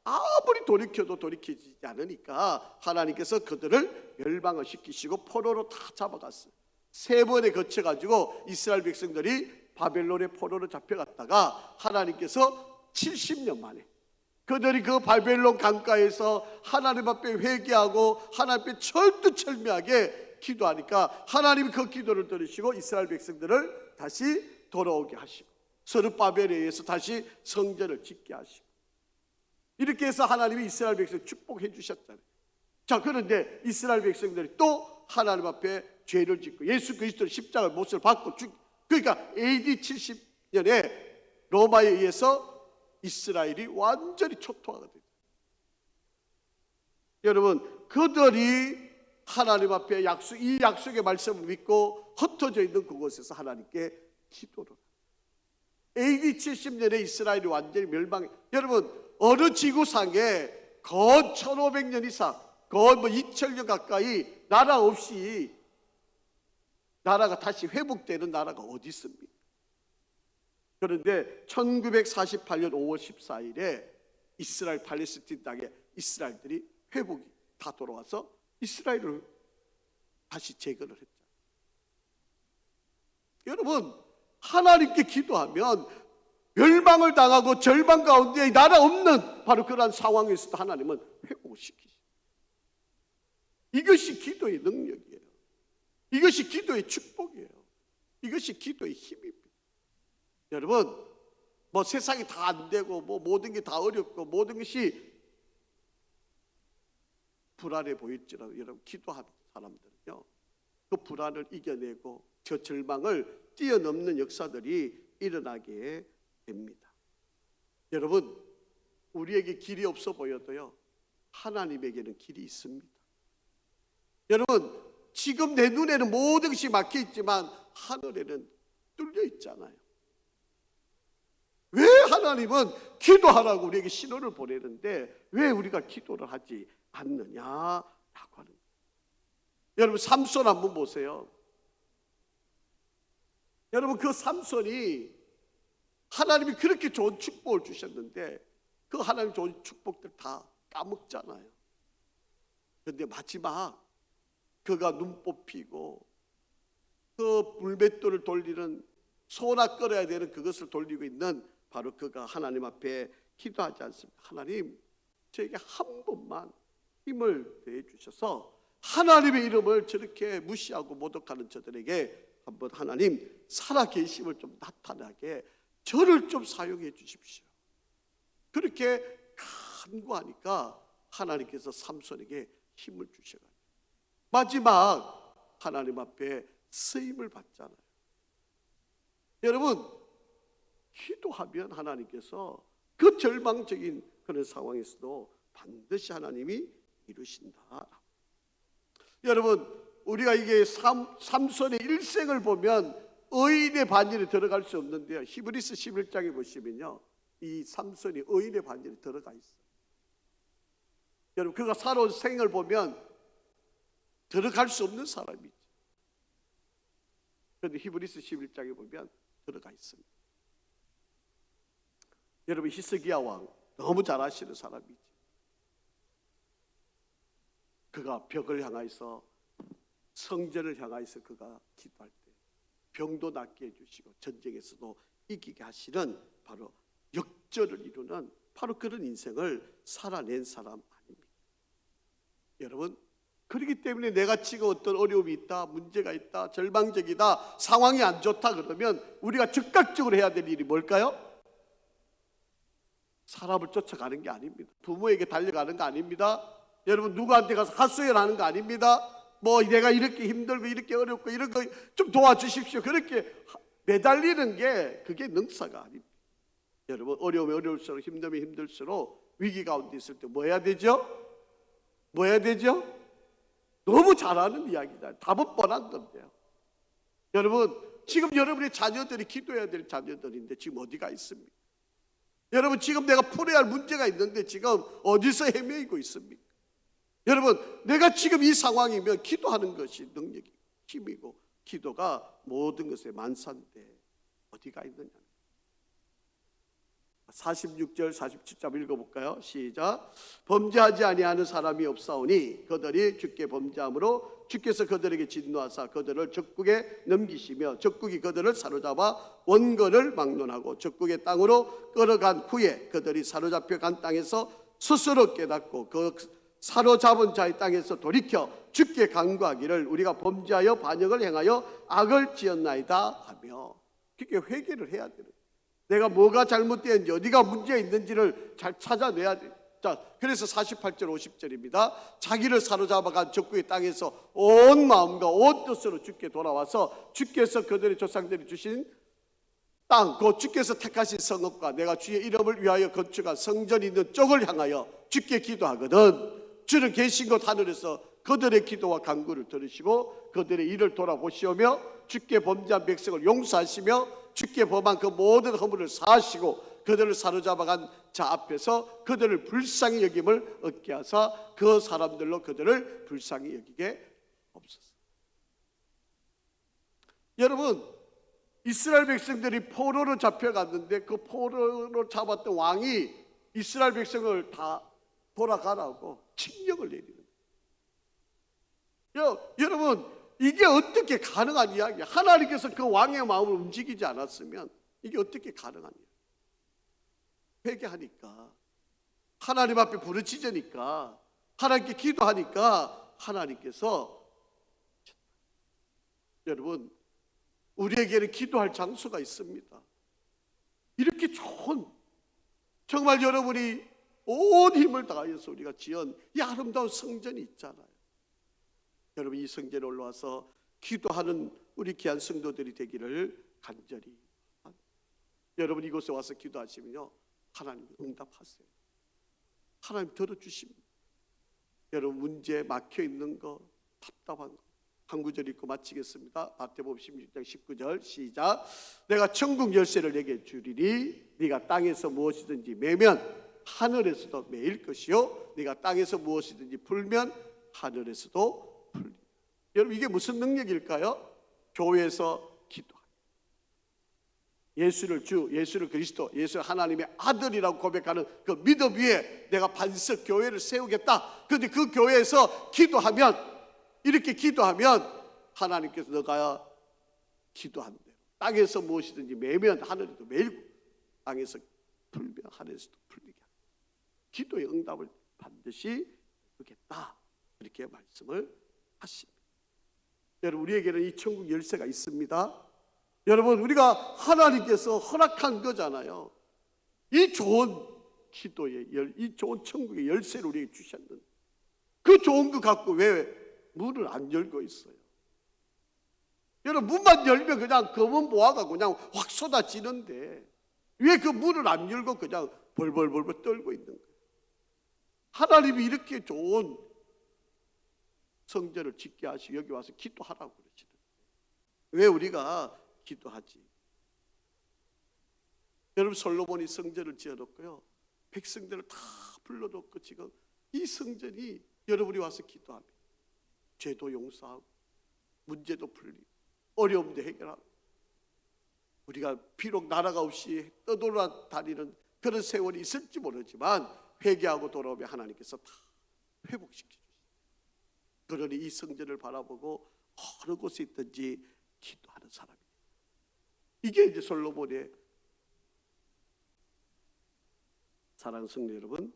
아무리 돌이켜도 돌이키지 않으니까 하나님께서 그들을 멸망을 시키시고 포로로 다 잡아갔어요. 세 번에 거쳐가지고 이스라엘 백성들이 바벨론의 포로로 잡혀갔다가 하나님께서 70년 만에 그들이 그 바벨론 강가에서 하나님 앞에 회개하고 하나님 앞에 철두철미하게 기도하니까 하나님이 그 기도를 들으시고 이스라엘 백성들을 다시 돌아오게 하시고 스룹바벨에 의해서 다시 성전을 짓게 하시고 이렇게 해서 하나님이 이스라엘 백성 축복해 주셨잖아요. 자, 그런데 이스라엘 백성들이 또 하나님 앞에 죄를 짓고 예수 그리스도의 십자가의 못을 받고 그러니까 AD 70년에 로마에 의해서 이스라엘이 완전히 초토화거든요. 여러분, 그들이 하나님 앞에 이 약속의 말씀을 믿고 흩어져 있는 그곳에서 하나님께 기도를 AD 70년에 이스라엘이 완전히 멸망해. 여러분, 어느 지구상에 건 1500년 이상 건 2000년 가까이 나라 없이 나라가 다시 회복되는 나라가 어디 있습니까? 그런데 1948년 5월 14일에 이스라엘 팔레스틴 땅에 이스라엘들이 회복이 다 돌아와서 이스라엘을 다시 재건을 했죠. 여러분, 하나님께 기도하면 멸망을 당하고 절망 가운데 나라 없는 바로 그러한 상황에서도 하나님은 회복을 시키시죠. 이것이 기도의 능력이에요. 이것이 기도의 축복이에요. 이것이 기도의 힘입니다. 여러분, 뭐 세상이 다 안 되고 뭐 모든 게 다 어렵고 모든 것이 불안해 보일지라도 여러분, 기도하는 사람들은요, 그 불안을 이겨내고 저 절망을 뛰어넘는 역사들이 일어나게 됩니다. 여러분, 우리에게 길이 없어 보여도요, 하나님에게는 길이 있습니다. 여러분, 지금 내 눈에는 모든 것이 막혀 있지만 하늘에는 뚫려 있잖아요. 왜 하나님은 기도하라고 우리에게 신호를 보내는데 왜 우리가 기도를 하지 않느냐라고 하는 거예요. 여러분, 삼손 한번 보세요. 여러분, 그 삼손이 하나님이 그렇게 좋은 축복을 주셨는데 그 하나님 좋은 축복들 다 까먹잖아요. 그런데 마지막 그가 눈 뽑히고 그 물맷돌을 돌리는, 소나 끓여야 되는 그것을 돌리고 있는 바로 그가 하나님 앞에 기도하지 않습니까? 하나님, 저에게 한 번만 힘을 더해 주셔서 하나님의 이름을 저렇게 무시하고 모독하는 저들에게 한번 하나님 살아계심을 좀 나타나게 저를 좀 사용해 주십시오. 그렇게 간구하니까 하나님께서 삼손에게 힘을 주셔가지고 마지막 하나님 앞에 쓰임을 받잖아요. 여러분, 기도하면 하나님께서 그 절망적인 그런 상황에서도 반드시 하나님이 이루신다. 여러분, 우리가 이게 삼손의 일생을 보면 의인의 반열에 들어갈 수 없는데요, 히브리서 11장에 보시면요, 이 삼손이 의인의 반열에 들어가 있어요. 여러분, 그가 살아온 생을 보면 들어갈 수 없는 사람이죠. 그런데 히브리서 11장에 보면 들어가 있습니다. 여러분, 히스기야 왕 너무 잘 아시는 사람이죠. 그가 벽을 향하여서, 성전을 향하여서 그가 기도할 때 병도 낫게 해주시고 전쟁에서도 이기게 하시는 바로 역전을 이루는 바로 그런 인생을 살아낸 사람 아닙니까? 여러분, 그렇기 때문에 내가 지금 어떤 어려움이 있다, 문제가 있다, 절망적이다, 상황이 안 좋다 그러면 우리가 즉각적으로 해야 될 일이 뭘까요? 사람을 쫓아가는 게 아닙니다. 부모에게 달려가는 거 아닙니다. 여러분, 누구한테 가서 하소연하는 거 아닙니다. 뭐 내가 이렇게 힘들고 이렇게 어렵고 이런 거 좀 도와주십시오, 그렇게 매달리는 게 그게 능사가 아닙니다. 여러분, 어려우면 어려울수록, 힘들면 힘들수록 위기 가운데 있을 때 뭐 해야 되죠? 뭐 해야 되죠? 너무 잘하는 이야기다. 답은 뻔한 건데요. 여러분, 지금 여러분의 자녀들이 기도해야 될 자녀들인데 지금 어디가 있습니까? 여러분, 지금 내가 풀어야 할 문제가 있는데 지금 어디서 헤매이고 있습니까? 여러분, 내가 지금 이 상황이면 기도하는 것이 능력이고 힘이고 기도가 모든 것의 만사인데 어디가 있느냐. 46절 47절 읽어볼까요? 시작. 범죄하지 아니하는 사람이 없사오니 그들이 주께 범죄함으로 주께서 그들에게 진노하사 그들을 적국에 넘기시며 적국이 그들을 사로잡아 원거를 막론하고 적국의 땅으로 끌어간 후에 그들이 사로잡혀 간 땅에서 스스로 깨닫고 그 사로잡은 자의 땅에서 돌이켜 주께 간구하기를 우리가 범죄하여 반역을 행하여 악을 지었나이다 하며, 그렇게 회개를 해야 되는 거예요. 내가 뭐가 잘못되었는지 어디가 문제가 있는지를 잘 찾아내야 돼요. 자, 그래서 48절 50절입니다. 자기를 사로잡아간 적국의 땅에서 온 마음과 온 뜻으로 주께 돌아와서 주께서 그들의 조상들이 주신 땅, 곧 주께서 택하신 성읍과 내가 주의 이름을 위하여 건축한 성전이 있는 쪽을 향하여 주께 기도하거든 주는 계신 곳 하늘에서 그들의 기도와 간구를 들으시고 그들의 일을 돌아보시오며 주께 범죄한 백성을 용서하시며 주께 범한 그 모든 허물을 사하시고 그들을 사로잡아간 자 앞에서 그들을 불쌍히 여김을 얻게 하사 그 사람들로 그들을 불쌍히 여기게 없소서. 여러분, 이스라엘 백성들이 포로로 잡혀갔는데 그 포로로 잡았던 왕이 이스라엘 백성을 다 돌아가라고 칙령을 내리는 거예요. 여러분, 이게 어떻게 가능한 이야기야? 하나님께서 그 왕의 마음을 움직이지 않았으면 이게 어떻게 가능한 이야기야? 회개하니까, 하나님 앞에 부르짖으니까, 하나님께 기도하니까 하나님께서 여러분, 우리에게는 기도할 장소가 있습니다. 이렇게 좋은, 정말 여러분이 온 힘을 다해서 우리가 지은 이 아름다운 성전이 있잖아요. 여러분, 이 성전에 올라와서 기도하는 우리 귀한 성도들이 되기를 간절히 바랍니다. 여러분, 이곳에 와서 기도하시면요, 하나님 응답하세요. 하나님 들어주십니다. 여러분, 문제 막혀있는 거, 답답한 거, 한 구절 읽고 마치겠습니다. 마태복음 16장 19절 시작. 내가 천국 열쇠를 내게 주리니 네가 땅에서 무엇이든지 매면 하늘에서도 매일 것이요 네가 땅에서 무엇이든지 풀면 하늘에서도 풀리. 여러분, 이게 무슨 능력일까요? 교회에서 기도하는, 예수를 주, 예수를 그리스도, 예수 하나님의 아들이라고 고백하는 그 믿음 위에 내가 반석 교회를 세우겠다. 그런데 그 교회에서 기도하면, 이렇게 기도하면 하나님께서 너가 기도한 대로 땅에서 무엇이든지 매면 하늘에도 매일고 땅에서 풀면 하늘에서도 풀리게 합니다. 기도의 응답을 반드시 주겠다, 이렇게 말씀을 하십니다. 여러분, 우리에게는 이 천국 열쇠가 있습니다. 여러분, 우리가 하나님께서 허락한 거잖아요. 이 좋은 기도의 이 좋은 천국의 열쇠를 우리에게 주셨는데 그 좋은 거 갖고 왜 문을 안 열고 있어요? 여러분, 문만 열면 그냥 검은 보화가 그냥 확 쏟아지는데 왜 그 문을 안 열고 그냥 벌벌벌벌 떨고 있는 거예요? 하나님이 이렇게 좋은 성전을 짓게 하시고 여기 와서 기도하라고 그러시는데 왜 우리가 기도하지? 여러분, 솔로몬이 성전을 지어놓고요, 백성들을 다 불러놓고 지금 이 성전이 여러분이 와서 기도하면 죄도 용서하고 문제도 풀리고 어려움도 해결하고, 우리가 비록 나라가 없이 떠돌아다니는 그런 세월이 있을지 모르지만 회개하고 돌아오면 하나님께서 다 회복시켜 주십니다. 그러니 이 성전을 바라보고 어느 곳에 있든지 기도하는 사람입니다. 이게 이제 솔로몬의, 사랑하는 성도 여러분,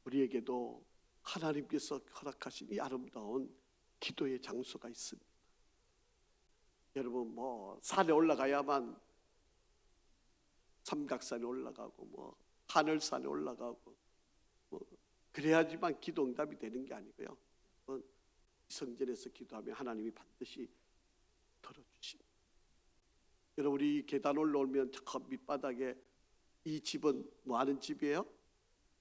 우리에게도 하나님께서 허락하신 이 아름다운 기도의 장소가 있습니다. 여러분, 뭐 산에 올라가야만 삼각산에 올라가고 뭐 하늘산에 올라가고 뭐 그래야지만 기도 응답이 되는 게 아니고요. 성전에서 기도하면 하나님이 반드시 들어주십니다. 여러분, 우리 계단 올라오면 저 밑바닥에 이 집은 뭐 하는 집이에요?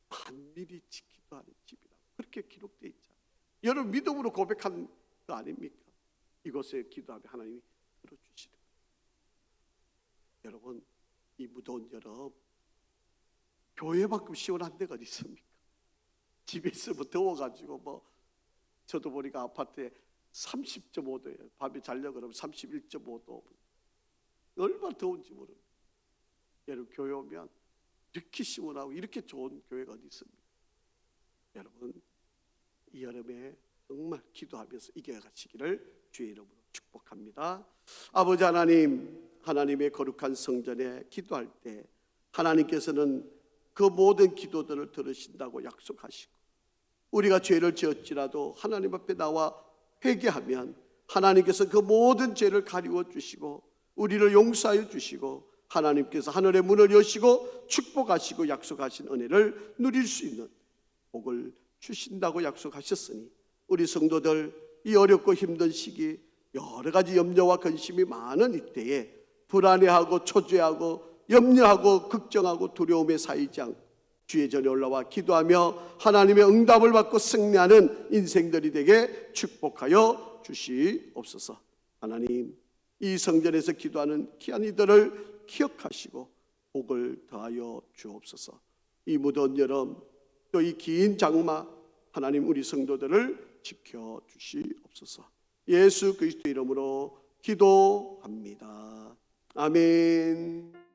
만민이 기도하는 집이라고 그렇게 기록되어 있잖아요. 여러분, 믿음으로 고백한 거 아닙니까? 이곳에 기도하면 하나님이 들어주시는 거예요. 여러분, 이 무더운 여름 교회만큼 시원한 데가 어디 있습니까? 집에 있으면 더워가지고 뭐 저도 보니까 아파트에 30.5도예요. 밤에 자려고 그러면 31.5도. 얼마나 더운지 모릅니다. 여러분, 교회 오면 이렇게 시원하고 이렇게 좋은 교회가 어디 있습니까? 여러분, 이 여름에 정말 기도하면서 이겨가시기를 주의 이름으로 축복합니다. 아버지 하나님, 하나님의 거룩한 성전에 기도할 때 하나님께서는 그 모든 기도들을 들으신다고 약속하시고, 우리가 죄를 지었지라도 하나님 앞에 나와 회개하면 하나님께서 그 모든 죄를 가리워 주시고 우리를 용서하여 주시고 하나님께서 하늘의 문을 여시고 축복하시고 약속하신 은혜를 누릴 수 있는 복을 주신다고 약속하셨으니 우리 성도들 이 어렵고 힘든 시기 여러 가지 염려와 근심이 많은 이때에 불안해하고 초조해하고 염려하고 걱정하고 두려움에 쌓이지 않고 주의 전에 올라와 기도하며 하나님의 응답을 받고 승리하는 인생들이 되게 축복하여 주시옵소서. 하나님, 이 성전에서 기도하는 귀한 이들을 기억하시고 복을 더하여 주옵소서. 이 무더운 여름 또 이 긴 장마 하나님 우리 성도들을 지켜 주시옵소서. 예수 그리스도 이름으로 기도합니다. 아멘.